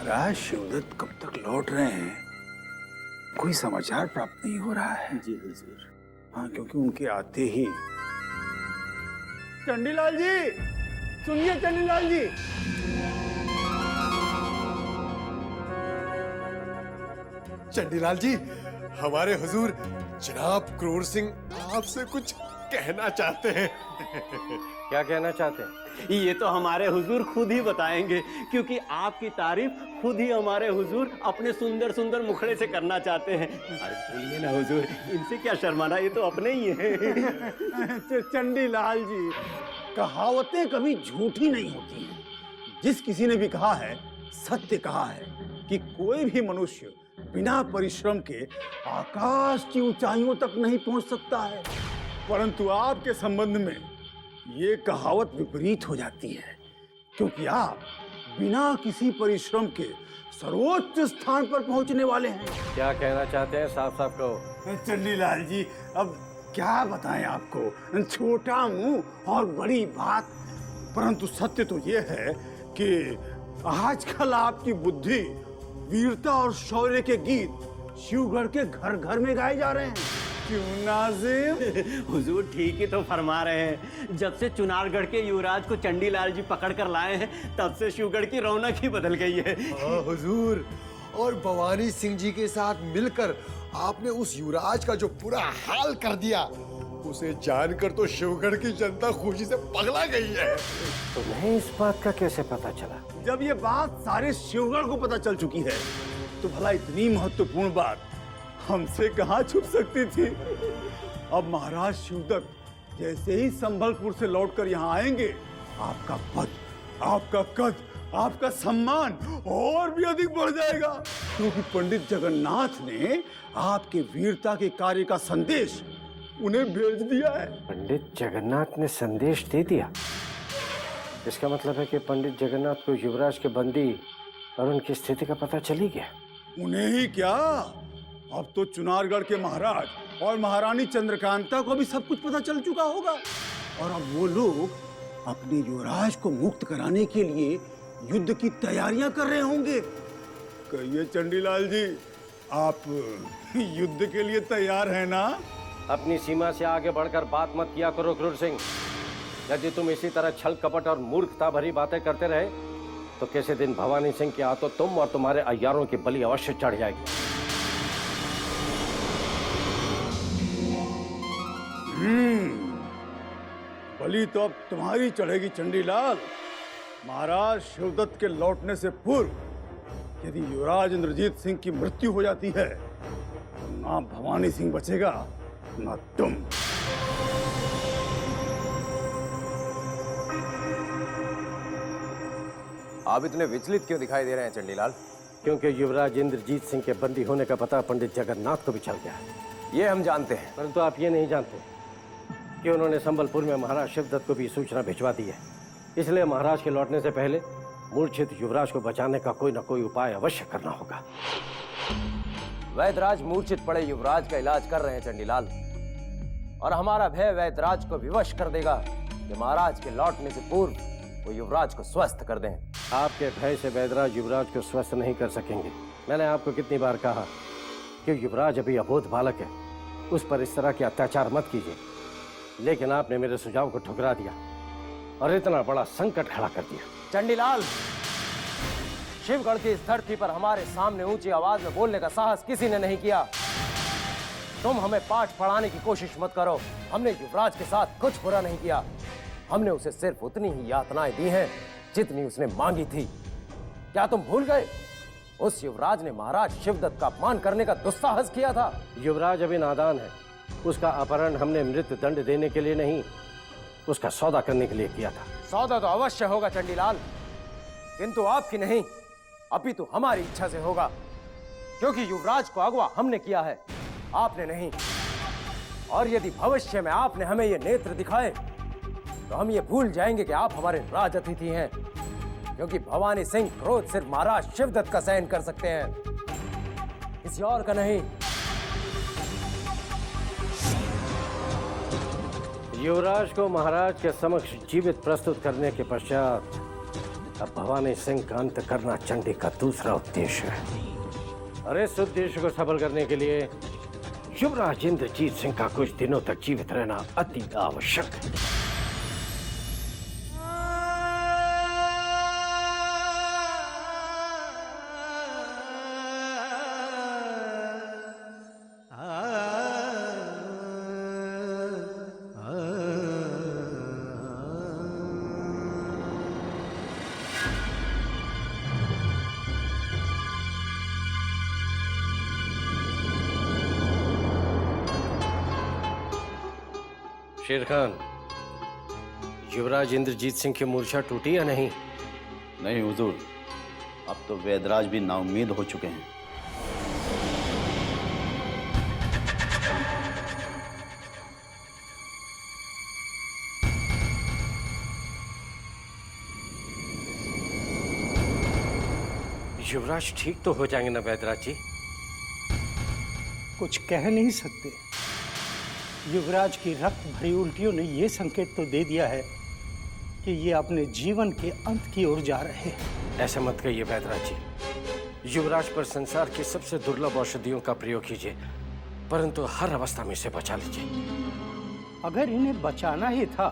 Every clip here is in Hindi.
महाराज शिवदत्त कब तक लौट रहे हैं? कोई समाचार प्राप्त नहीं हो रहा है। जी हुजूर। हाँ, क्योंकि उनके आते ही। चंडीलाल जी, सुनिए चंडीलाल जी। चंडीलाल जी, हमारे हुजूर जनाब क्रूर सिंह आपसे कुछ कहना चाहते हैं। क्या कहना चाहते हैं? ये तो हमारे हुजूर खुद ही बताएंगे, क्योंकि आपकी तारीफ खुद ही हमारे हुजूर अपने सुंदर सुंदर मुखड़े से करना चाहते हैं। अरे बोलिए ना हुजूर, इनसे क्या शर्माना, ये तो अपने ही हैं। चंडीलाल जी, कहावतें कभी झूठी नहीं होती हैं। जिस किसी ने भी कहा है, सत्य कहा है कि कोई भी मनुष्य बिना परिश्रम के आकाश की ऊंचाइयों तक नहीं पहुंच सकता है। परंतु आपके संबंध में ये कहावत विपरीत हो जाती है, क्योंकि आप बिना किसी परिश्रम के सर्वोच्च स्थान पर पहुंचने वाले हैं। क्या कहना चाहते हैं? साफ साफ कहो। चंडीलाल जी, अब क्या बताएं आपको, छोटा मुंह और बड़ी बात। परंतु सत्य तो ये है कि आजकल आपकी बुद्धि, वीरता और शौर्य के गीत शिवगढ़ के घर घर में गाए जा रहे हैं। क्यों नाज़िम? हुजूर ठीक ही तो फरमा रहे हैं। जब से चुनारगढ़ के युवराज को चंडीलाल जी पकड़ कर लाए हैं, तब से शिवगढ़ की रौनक ही बदल गई है। हाँ हुजूर, और भवानी सिंह जी के साथ मिलकर आपने उस युवराज का जो पूरा हाल कर दिया, उसे जानकर तो शिवगढ़ की जनता खुशी से पगला गई है। तुम्हें इस बात का कैसे पता चला? जब ये बात सारे शिवगढ़ को पता चल चुकी है, तो भला इतनी महत्वपूर्ण बात हमसे कहाँ छुप सकती थी। अब महाराज शिवदत्त जैसे ही संभलपुर से लौटकर यहाँ आएंगे, आपका पद, आपका कद, आपका सम्मान और भी अधिक बढ़ जाएगा, क्योंकि पंडित जगन्नाथ ने आपके वीरता के कार्य का संदेश उन्हें भेज दिया है। पंडित जगन्नाथ ने संदेश दे दिया? इसका मतलब है कि पंडित जगन्नाथ को युवराज के बंदी और उनकी स्थिति का पता चली गया। उन्हें ही क्या, अब तो चुनारगढ़ के महाराज और महारानी चंद्रकांता को भी सब कुछ पता चल चुका होगा, और अब वो लोग अपने युवराज को मुक्त कराने के लिए युद्ध की तैयारियां कर रहे होंगे। कहिए चंडीलाल जी, आप युद्ध के लिए तैयार हैं ना? अपनी सीमा से आगे बढ़कर बात मत किया करो क्रूर सिंह। यदि तुम इसी तरह छल कपट और मूर्खता भरी बातें करते रहे, तो किसी दिन भवानी सिंह के हाथों तुम और तुम्हारे अय्यारों की बलि अवश्य चढ़ जाएगी। बलि तो अब तुम्हारी चढ़ेगी चंडीलाल। महाराज शिवदत्त के लौटने से पूर्व यदि युवराज इंद्रजीत सिंह की मृत्यु हो जाती है, तो ना भवानी सिंह बचेगा, ना तुम। आप इतने विचलित क्यों दिखाई दे रहे हैं चंडीलाल? क्योंकि युवराज इंद्रजीत सिंह के बंदी होने का पता पंडित जगन्नाथ को भी चल गया है। ये हम जानते हैं, परंतु आप ये नहीं जानते कि उन्होंने संबलपुर में महाराज शिवदत्त को भी सूचना भिजवा दी है। इसलिए महाराज के लौटने से पहले मूर्छित युवराज को बचाने का कोई न कोई उपाय अवश्य करना होगा। वैदराज मूर्छित पड़े युवराज का इलाज कर रहे हैं चंडीलाल, और हमारा भय वैदराज को विवश कर देगा कि महाराज के लौटने से पूर्व वो युवराज को स्वस्थ कर दें। आपके भय से वैदराज युवराज को स्वस्थ नहीं कर सकेंगे। मैंने आपको कितनी बार कहा कि युवराज अभी अबोध बालक है, उस पर इस तरह के अत्याचार मत कीजिए, लेकिन आपने मेरे सुझाव को ठुकरा दिया और इतना बड़ा संकट खड़ा कर दिया। चंडीलाल, शिवगढ़ की इस धरती पर हमारे सामने ऊंची आवाज में बोलने का साहस किसी ने नहीं किया। तुम हमें पाठ पढ़ाने की कोशिश मत करो। हमने युवराज के साथ कुछ बुरा नहीं किया। हमने उसे सिर्फ उतनी ही यातनाएं दी हैं जितनी उसने मांगी थी। क्या तुम भूल गए? उस युवराज ने महाराज शिवदत्त का अपमान करने का दुस्साहस किया था। युवराज अभी नादान है। उसका अपहरण हमने मृत्यु दंड देने के लिए नहीं, उसका सौदा करने के लिए किया था। सौदा तो अवश्य होगा चंडीलाल, किंतु आपकी नहीं, अपितु तो हमारी इच्छा से होगा, क्योंकि युवराज को अगवा हमने किया है, आपने नहीं। और यदि भविष्य में आपने हमें ये नेत्र दिखाए, तो हम ये भूल जाएंगे कि आप हमारे राज अतिथि हैं, क्योंकि भवानी सिंह क्रोध सिर्फ महाराज शिवदत्त का सहन कर सकते हैं, किसी और का नहीं। युवराज को महाराज के समक्ष जीवित प्रस्तुत करने के पश्चात अब भवानी सिंह का अंत करना चंडी का दूसरा उद्देश्य है, और इस उद्देश्य को सफल करने के लिए युवराज इंद्रजीत सिंह का कुछ दिनों तक जीवित रहना अति आवश्यक है। शेर खान, युवराज इंद्रजीत सिंह की मूर्छा टूटी या नहीं? नहीं हुजूर, अब तो वैदराज भी नाउम्मीद हो चुके हैं। युवराज ठीक तो हो जाएंगे ना वैदराज जी? कुछ कह नहीं सकते। युवराज की रक्त भरी उल्टियों ने यह संकेत तो दे दिया है कि ये अपने जीवन के अंत की ओर जा रहे हैं। ऐसा मत कहिए वैदराज जी। युवराज पर संसार की सबसे दुर्लभ औषधियों का प्रयोग कीजिए, परंतु हर अवस्था में इसे बचा लीजिए। अगर इन्हें बचाना ही था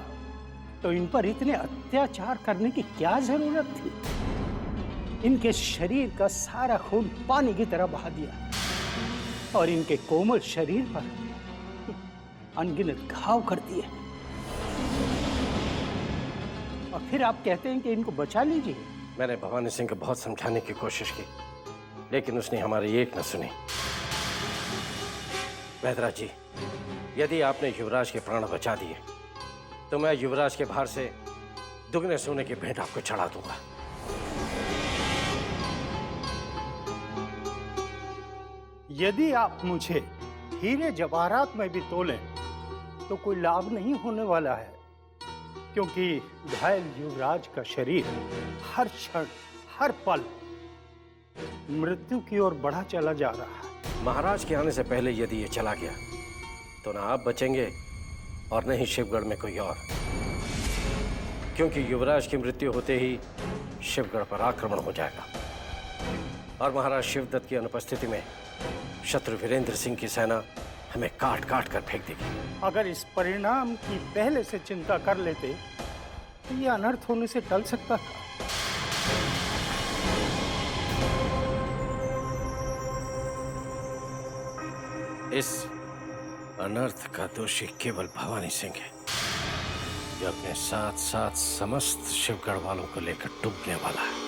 तो इन पर इतने अत्याचार करने की क्या जरूरत थी? इनके शरीर का सारा खून पानी की तरह बहा दिया और इनके कोमल शरीर पर अनगिनत घाव कर दिए, और फिर आप कहते हैं कि इनको बचा लीजिए। मैंने भवानी सिंह को बहुत समझाने की कोशिश की, लेकिन उसने हमारी एक न सुनी। वैदराज जी, यदि आपने युवराज के प्राण बचा दिए तो मैं युवराज के भार से दुगने सोने की भेंट आपको चढ़ा दूंगा। यदि आप मुझे हीरे जवाहरात में भी तोलें तो कोई लाभ नहीं होने वाला है, क्योंकि घायल युवराज का शरीर हर क्षण हर पल मृत्यु की ओर बढ़ा चला जा रहा है। महाराज के आने से पहले यदि ये चला गया तो ना आप बचेंगे और न ही शिवगढ़ में कोई और, क्योंकि युवराज की मृत्यु होते ही शिवगढ़ पर आक्रमण हो जाएगा और महाराज शिवदत्त की अनुपस्थिति में शत्रु वीरेंद्र सिंह की सेना हमें काट काट कर फेंक देगी। अगर इस परिणाम की पहले से चिंता कर लेते तो ये अनर्थ होने से टल सकता था। इस अनर्थ का दोषी केवल भवानी सिंह है, जो अपने साथ साथ समस्त शिवगढ़ वालों को लेकर डूबने वाला है।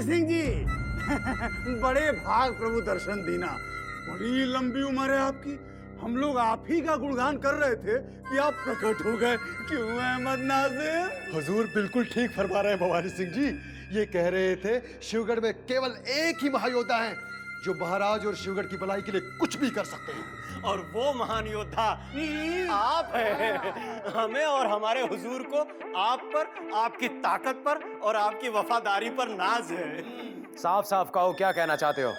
सिंह जी बड़े भाग प्रभु दर्शन देना। बड़ी लंबी उम्र है आपकी। हम लोग आप ही का गुणगान कर रहे थे कि आप प्रकट हो गए। क्यों अहमद नाजिर? हुजूर बिल्कुल ठीक फरमा रहे हैं भवानी सिंह जी। ये कह रहे थे शिवगढ़ में केवल एक ही महायोद्धा है जो महाराज और शिवगढ़ की भलाई के लिए कुछ भी कर सकते हैं, और वो महान योद्धा आप हैं। हमें और हमारे हुजूर को आप पर, आपकी ताकत पर और आपकी वफादारी पर नाज है। साफ साफ कहो, क्या कहना चाहते हो?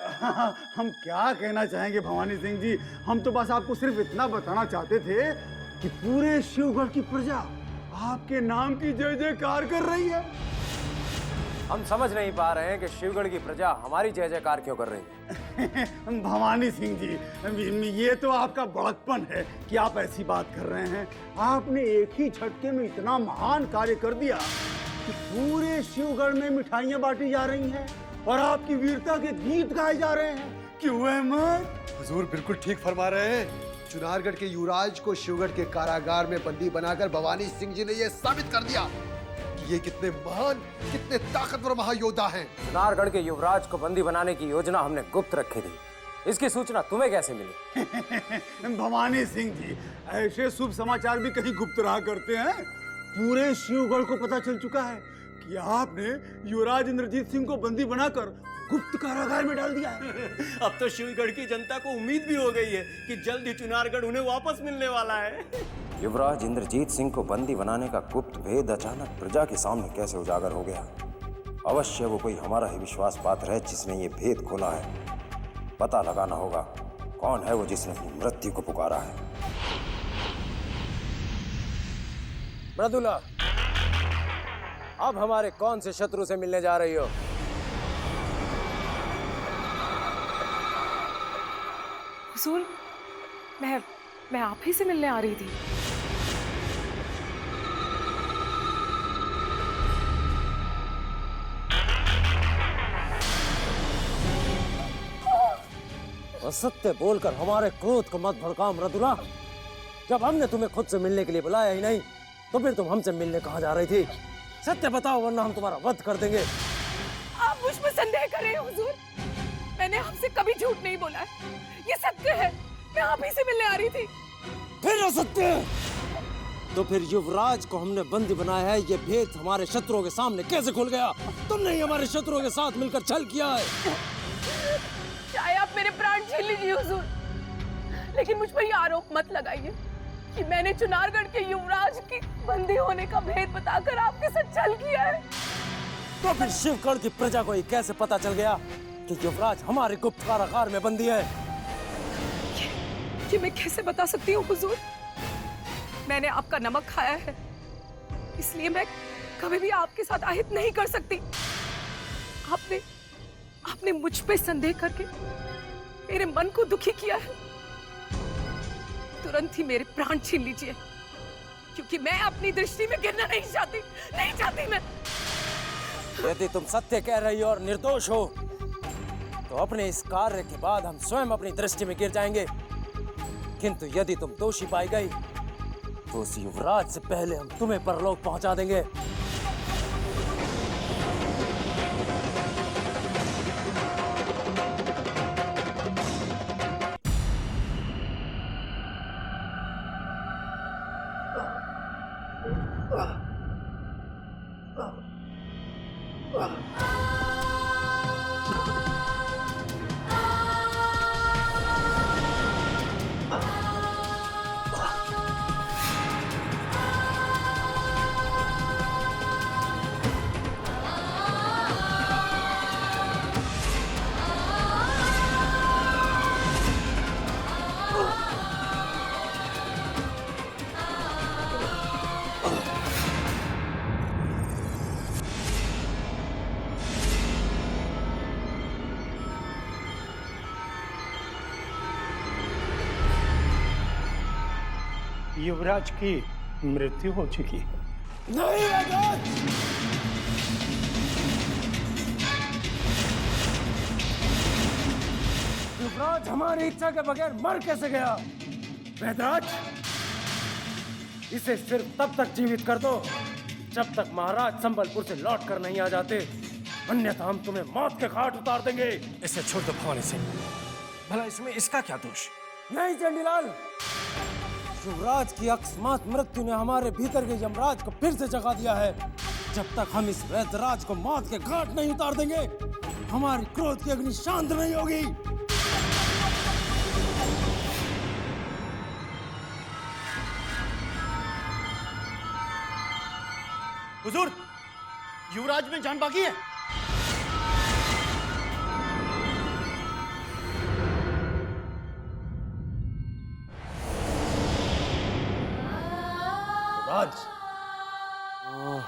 हम क्या कहना चाहेंगे भवानी सिंह जी, हम तो बस आपको सिर्फ इतना बताना चाहते थे कि पूरे शिवगढ़ की प्रजा आपके नाम की जय जयकार कर रही है। हम समझ नहीं पा रहे हैं कि शिवगढ़ की प्रजा हमारी जय जयकार क्यों कर रही है। भवानी सिंह जी, ये तो आपका बड़कपन है कि आप ऐसी बात कर रहे हैं। आपने एक ही झटके में इतना महान कार्य कर दिया कि पूरे शिवगढ़ में मिठाइयां बांटी जा रही हैं और आपकी वीरता के गीत गाए जा रहे हैं। क्यों अहमद? हुजूर बिल्कुल ठीक फरमा रहे हैं। चुनारगढ़ के युवराज को शिवगढ़ के कारागार में बंदी बनाकर भवानी सिंह जी ने यह साबित कर दिया कि ये कितने महान, कितने ताकतवर महायोद्धा हैं। चुनारगढ़ के युवराज को बंदी बनाने की योजना हमने गुप्त रखी थी। इसकी सूचना तुम्हें कैसे मिली? भवानी सिंह जी, ऐसे शुभ समाचार भी कहीं गुप्त रहा करते हैं। पूरे शिवगढ़ को पता चल चुका है कि आपने युवराज इंद्रजीत सिंह को बंदी बनाकर गुप्त कारागार में डाल दिया है। अब तो शिवगढ़ की जनता को उम्मीद भी हो गई है कि जल्द ही चुनारगढ़ उन्हें वापस मिलने वाला है। युवराज इंद्रजीत सिंह को बंदी बनाने का गुप्त भेद अचानक प्रजा के सामने कैसे उजागर हो गया? अवश्य वो कोई हमारा ही विश्वास पात्र है जिसने ये भेद खोला है। पता लगाना होगा कौन है वो जिसने अपनी मृत्यु को पुकारा है। मृदुला, अब हमारे कौन से शत्रु से मिलने जा रही हो? हुजूर, मैं आप ही से मिलने आ रही थी। असत्य बोलकर हमारे क्रोध को मत भड़काओ मृदुला। जब हमने तुम्हें खुद से मिलने के लिए बुलाया ही नहीं तो फिर तुम हमसे मिलने कहाँ जा रही थी? सत्य बताओ वरना हम तुम्हारा वध कर देंगे। आप मुझ पर संदेह कर रहे हैं हुजूर। मैंने आपसे कभी झूठ नहीं बोला है, ये सत्य है। मैं आप ही से मिलने आ रही थी। फिर असत्य? तो फिर युवराज को हमने बंदी बनाया है, ये भेद हमारे शत्रुओं के सामने कैसे खुल गया? तुमने ही हमारे शत्रुओं के साथ मिलकर छल किया है। चाहे आप मेरे प्राण छीन लीजिए हुजूर, लेकिन मुझ पर ये आरोप मत लगाइए कि मैंने चुनारगढ़ के युवराज की बंदी होने का भेद बताकर आपके साथ छल किया है। तो फिर शिवगढ़ की प्रजा को ये कैसे पता चल गया कि युवराज हमारे गुप्त कारागार में बंदी है? ये मैं कैसे बता सकती हूँ हुजूर? मैंने आपका नमक खाया है, इसलिए मैं कभी भी आपके साथ अहित नहीं कर सकती। आपने मुझ पे संदेह करके मेरे मन को दुखी किया है। तुरंत ही मेरे प्राण छीन लीजिए, क्योंकि मैं अपनी दृष्टि में गिरना नहीं चाहती मैं। यदि तुम सत्य कह रही हो और निर्दोष हो तो अपने इस कार्य के बाद हम स्वयं अपनी दृष्टि में गिर जाएंगे। किंतु यदि तुम दोषी पाई गई तो उस युवराज से पहले हम तुम्हें परलोक पहुंचा देंगे। युवराज की मृत्यु हो चुकी है। नहीं वैद्यराज! युवराज हमारी इच्छा के बगैर मर कैसे गया? वैद्यराज, इसे सिर्फ तब तक जीवित कर दो जब तक महाराज संबलपुर से लौट कर नहीं आ जाते, अन्यथा हम तुम्हें मौत के घाट उतार देंगे। इसे छोड़ दो भवानी सिंह। भला इसमें इसका क्या दोष? नहीं चंडीलाल, युवराज की अकस्मात मृत्यु ने हमारे भीतर के यमराज को फिर से जगा दिया है। जब तक हम इस वैद्यराज को मौत के घाट नहीं उतार देंगे, हमारी क्रोध की अग्नि शांत नहीं होगी। हुजूर, युवराज में जान बाकी है।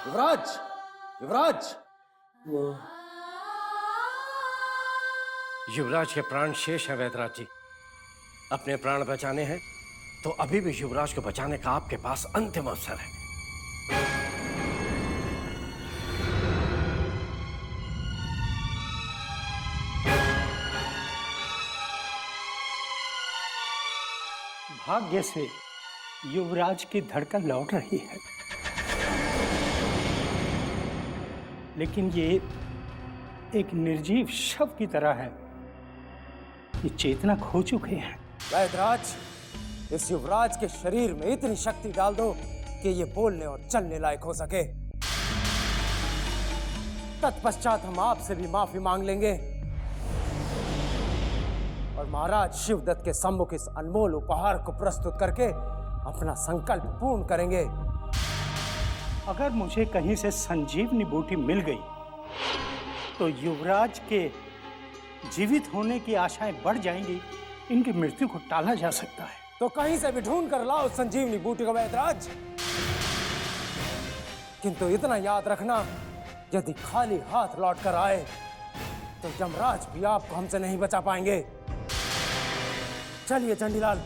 युवराज, युवराज, युवराज के प्राण शेष है वैद्यराज जी। अपने प्राण बचाने हैं तो अभी भी युवराज को बचाने का आपके पास अंतिम अवसर है। भाग्य से युवराज की धड़कन लौट रही है, लेकिन ये एक निर्जीव शव की तरह है। ये चेतना खो चुके हैं। वैद्यराज, इस युवराज के शरीर में इतनी शक्ति डाल दो कि ये बोलने और चलने लायक हो सके। तत्पश्चात हम आपसे भी माफी मांग लेंगे और महाराज शिवदत्त के सम्मुख इस अनमोल उपहार को प्रस्तुत करके अपना संकल्प पूर्ण करेंगे। अगर मुझे कहीं से संजीवनी बूटी मिल गई तो युवराज के जीवित होने की आशाएं बढ़ जाएंगी, इनकी मृत्यु को टाला जा सकता है। तो कहीं से भी ढूंढ कर लाओ संजीवनी बूटी का वैदराज। किंतु इतना याद रखना, यदि खाली हाथ लौट कर आए तो यमराज भी आपको हमसे नहीं बचा पाएंगे। चलिए चंडीलाल।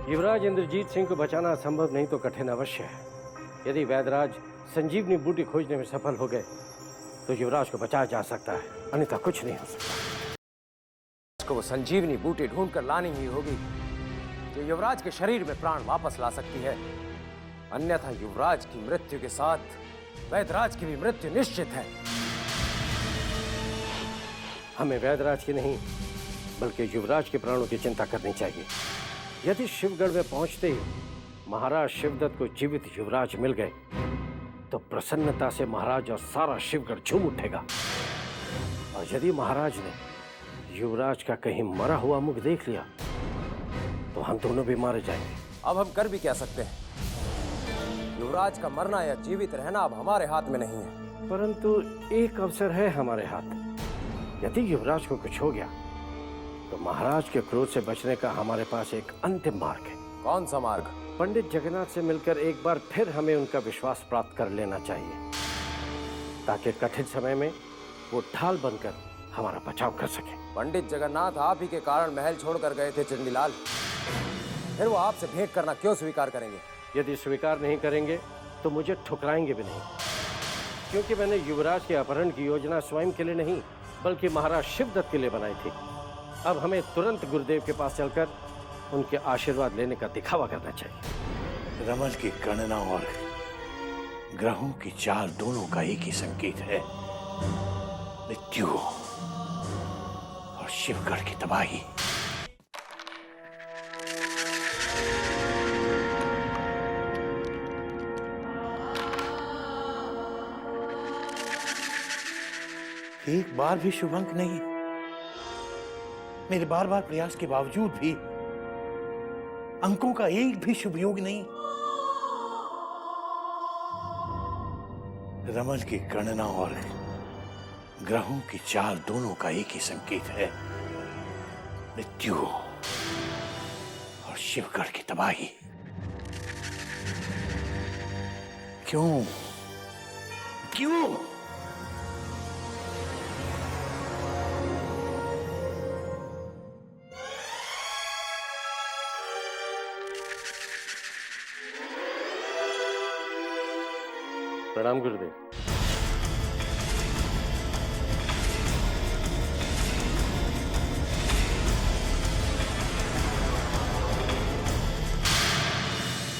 युवराज इंद्रजीत सिंह को बचाना संभव नहीं तो कठिन अवश्य है। यदि वैदराज संजीवनी बूटी खोजने में सफल हो गए तो युवराज को बचाया जा सकता है, अन्यथा कुछ नहीं हो सकता। को वो संजीवनी बूटी ढूंढ कर लानी ही होगी जो युवराज के शरीर में प्राण वापस ला सकती है, अन्यथा युवराज की मृत्यु के साथ वैदराज की भी मृत्यु निश्चित है। हमें वैदराज की नहीं बल्कि युवराज के प्राणों की चिंता करनी चाहिए। यदि शिवगढ़ में पहुंचते ही महाराज शिवदत्त को जीवित युवराज मिल गए तो प्रसन्नता से महाराज और सारा शिवगढ़ झूम उठेगा, और यदि महाराज ने युवराज का कहीं मरा हुआ मुख देख लिया तो हम दोनों भी मारे जाएंगे। अब हम कर भी क्या सकते हैं? युवराज का मरना या जीवित रहना अब हमारे हाथ में नहीं है। परंतु एक अवसर है हमारे हाथ। यदि युवराज को कुछ हो गया तो महाराज के क्रोध से बचने का हमारे पास एक अंतिम मार्ग है। कौन सा मार्ग? पंडित जगन्नाथ से मिलकर एक बार फिर हमें उनका विश्वास प्राप्त कर लेना चाहिए, ताकि कठिन समय में वो ढाल बनकर हमारा बचाव कर सके। पंडित जगन्नाथ आप ही के कारण महल छोड़कर गए थे चंडीलाल, फिर वो आपसे भेंट करना क्यों स्वीकार करेंगे? यदि स्वीकार नहीं करेंगे तो मुझे ठुकराएंगे भी नहीं, क्योंकि मैंने युवराज के अपहरण की योजना स्वयं के लिए नहीं बल्कि महाराज शिवदत्त के लिए बनाई थी। अब हमें तुरंत गुरुदेव के पास चलकर उनके आशीर्वाद लेने का दिखावा करना चाहिए। रमल की गणना और ग्रहों की चाल दोनों का एक ही संकेत है, मृत्यु और शिवगढ़ की तबाही। एक बार भी शुभ अंक नहीं। मेरे बार बार प्रयास के बावजूद भी अंकों का एक भी शुभ योग नहीं। रमल की गणना और ग्रहों की चाल दोनों का एक ही संकेत है, मृत्यु और शिवगढ़ की तबाही। क्यों क्यों? प्रणाम गुरुदेव।